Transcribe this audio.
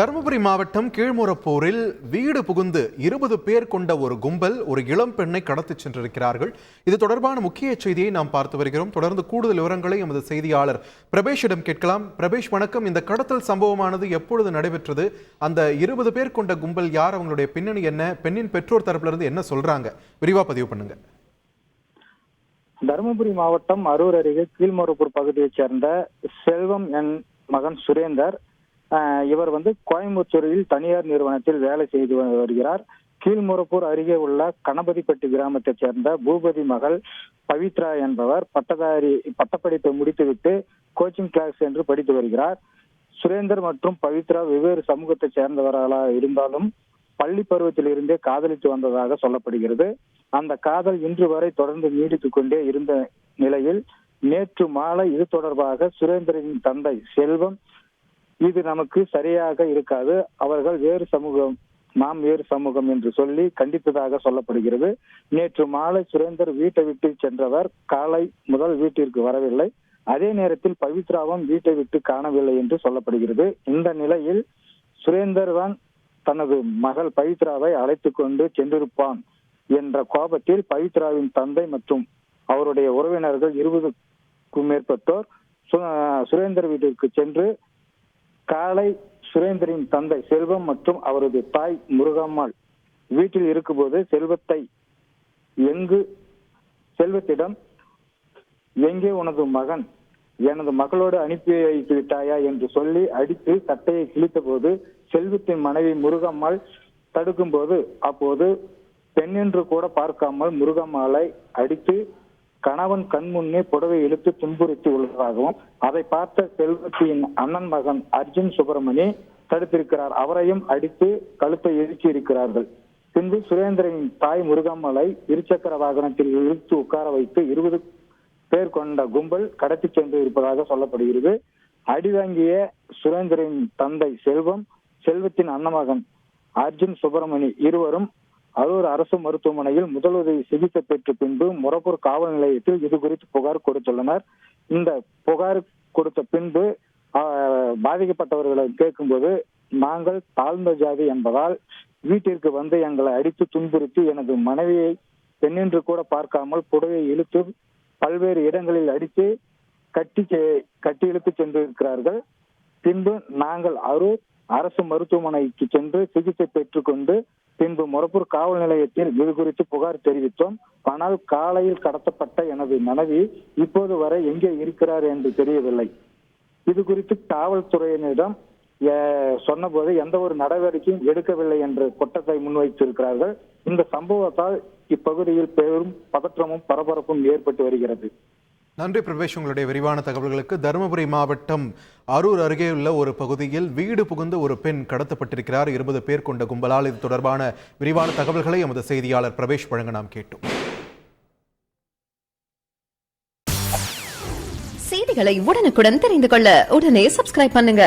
தருமபுரி மாவட்டம் கீழ்முரப்பூரில் வீடு புகுந்து 20 பேர் கொண்ட ஒரு கும்பல் ஒரு இளம் பெண்ணை கடத்திச் சென்றிருக்கிறார்கள். இது தொடர்பான முக்கிய செய்தியை நாம் பார்த்து வருகிறோம். தொடர்ந்து கூடுதல் விவரங்களை எமது செய்தியாளர் பிரபேஷிடம் கேட்கலாம். பிரபேஷ், வணக்கம். இந்த கடத்தல் சம்பவமானது எப்பொழுது நடைபெற்றது? அந்த 20 பேர் கொண்ட கும்பல் யார்? அவங்களுடைய பின்னணி என்ன? பெண்ணின் பெற்றோர் தரப்பிலிருந்து என்ன சொல்றாங்க? விரிவா பதிவு பண்ணுங்க. தருமபுரி மாவட்டம் அரூர் அருகே கீழ்முரப்பூர் பகுதியைச் சேர்ந்த செல்வம் என் மகன் சுரேந்தர். இவர் கோயம்புத்தூரில் தனியார் நிறுவனத்தில் வேலை செய்து வருகிறார். கீழ்முரப்பூர் அருகே உள்ள கணபதிப்பட்டி கிராமத்தைச் சேர்ந்த பூபதி மகள் பவித்ரா என்பவர் பட்டப்படிப்பை முடித்துவிட்டு கோச்சிங் கிளாஸ் என்று படித்து வருகிறார். சுரேந்தர் மற்றும் பவித்ரா வெவ்வேறு சமூகத்தைச் சேர்ந்தவர்களாக இருந்தாலும் பள்ளி பருவத்தில் இருந்தே காதலித்து வந்ததாக சொல்லப்படுகிறது. அந்த காதல் இன்று வரை தொடர்ந்து நீடித்துக் கொண்டே இருந்த நிலையில் நேற்று மாலை இது தொடர்பாக சுரேந்தரின் தந்தை செல்வம், இது நமக்கு சரியாக இருக்காது, அவர்கள் வேறு சமூகம், நாம் வேறு சமூகம் என்று சொல்லி கண்டித்ததாக சொல்லப்படுகிறது. நேற்று மாலை சுரேந்தர் வீட்டை விட்டு சென்றவர் காலை முதல் வீட்டிற்கு வரவில்லை. அதே நேரத்தில் பவித்ராவும் வீட்டை விட்டு காணவில்லை என்று சொல்லப்படுகிறது. இந்த நிலையில் சுரேந்தர் தான் தனது மகள் பவித்ராவை அழைத்துக் கொண்டு சென்றிருப்பான் என்ற கோபத்தில் பவித்ராவின் தந்தை மற்றும் அவருடைய உறவினர்கள் 20க்கும் மேற்பட்டோர் சுரேந்தர் வீட்டிற்கு சென்று காலை சுரேந்தரின் தந்தை செல்வம் மற்றும் அவரது தாய் முருகம்மாள் வீட்டில் இருக்கும்போது செல்வத்திடம் எங்கே உனது மகன், எனது மகளோடு அனுப்பி வைத்து விட்டாயா என்று சொல்லி அடித்து சட்டையை கிழித்த போது செல்வத்தின் மனைவி முருகம்மாள் தடுக்கும் போது அப்போது பெண் என்று கூட பார்க்காமல் முருகம்மாளை அடித்து கணவன் கண் முன்னே புடவை இழுத்து துன்புறுத்தி உள்ளதாகவும் அதை பார்த்த செல்வத்தின் அண்ணன் மகன் அர்ஜுன் சுப்பிரமணி தடுத்திருக்கிறார். அவரையும் அடித்து கழுத்தை இறுக்கி இருக்கிறார்கள். பின்பு சுரேந்திரனின் தாய் முருகம்மாளை இருசக்கர வாகனத்தில் இழுத்து உட்கார வைத்து 20 பேர் கொண்ட கும்பல் கடத்தி சென்று இருப்பதாக சொல்லப்படுகிறது. அடிவாங்கிய சுரேந்திரனின் தந்தை செல்வம், செல்வத்தின் அண்ணமகன் அர்ஜுன் சுப்பிரமணி இருவரும் அரூர் அரசு மருத்துவமனையில் முதலுதவி சிகிச்சை பெற்ற பின்பு முரப்பூர் காவல் நிலையத்தில் இது குறித்து புகார் கொடுத்துள்ளனர். இந்த புகார் கொடுத்த பின்பு பாதிக்கப்பட்டவர்களை கேட்கும்போது, நாங்கள் தாழ்ந்த ஜாதி என்பதால் வீட்டிற்கு வந்து எங்களை அடித்து துன்புறுத்தி எனது மனைவியை பெண்ணென்று கூட பார்க்காமல் புடவையை இழுத்து பல்வேறு இடங்களில் அடித்து கட்டி இழுத்து சென்றிருக்கிறார்கள். பின்பு நாங்கள் அரூர் அரசு மருத்துவமனைக்கு சென்று சிகிச்சை பெற்றுக்கொண்டு பின்பு முரப்பூர் காவல் நிலையத்தில் இது குறித்து புகார் தெரிவித்தோம். ஆனால் காலையில் கடத்தப்பட்ட எனது மனைவி இப்போது வரை எங்கே இருக்கிறார் என்று தெரியவில்லை. இது குறித்து காவல்துறையினரிடம் சொன்னபோது எந்த ஒரு நடவடிக்கையும் எடுக்கவில்லை என்ற குற்றத்தை முன்வைத்திருக்கிறார்கள். இந்த சம்பவத்தால் இப்பகுதியில் பெரும் பதற்றமும் பரபரப்பும் ஏற்பட்டு வருகிறது. நன்றி பிரபேஷ், உங்களுடைய விரிவான தகவல்களுக்கு. தருமபுரி மாவட்டம் அரூர் அருகே உள்ள ஒரு பகுதியில் வீடு புகுந்து ஒரு பெண் கடத்தப்பட்டிருக்கிறார் 20 பேர் கொண்ட கும்பலால். இது தொடர்பான விரிவான தகவல்களை எமது செய்தியாளர் பிரபேஷ் வழங்க நாம் கேட்டோம். செய்திகளை உடனுக்குடன் தெரிந்து கொள்ள உடனே சப்ஸ்கிரைப் பண்ணுங்க.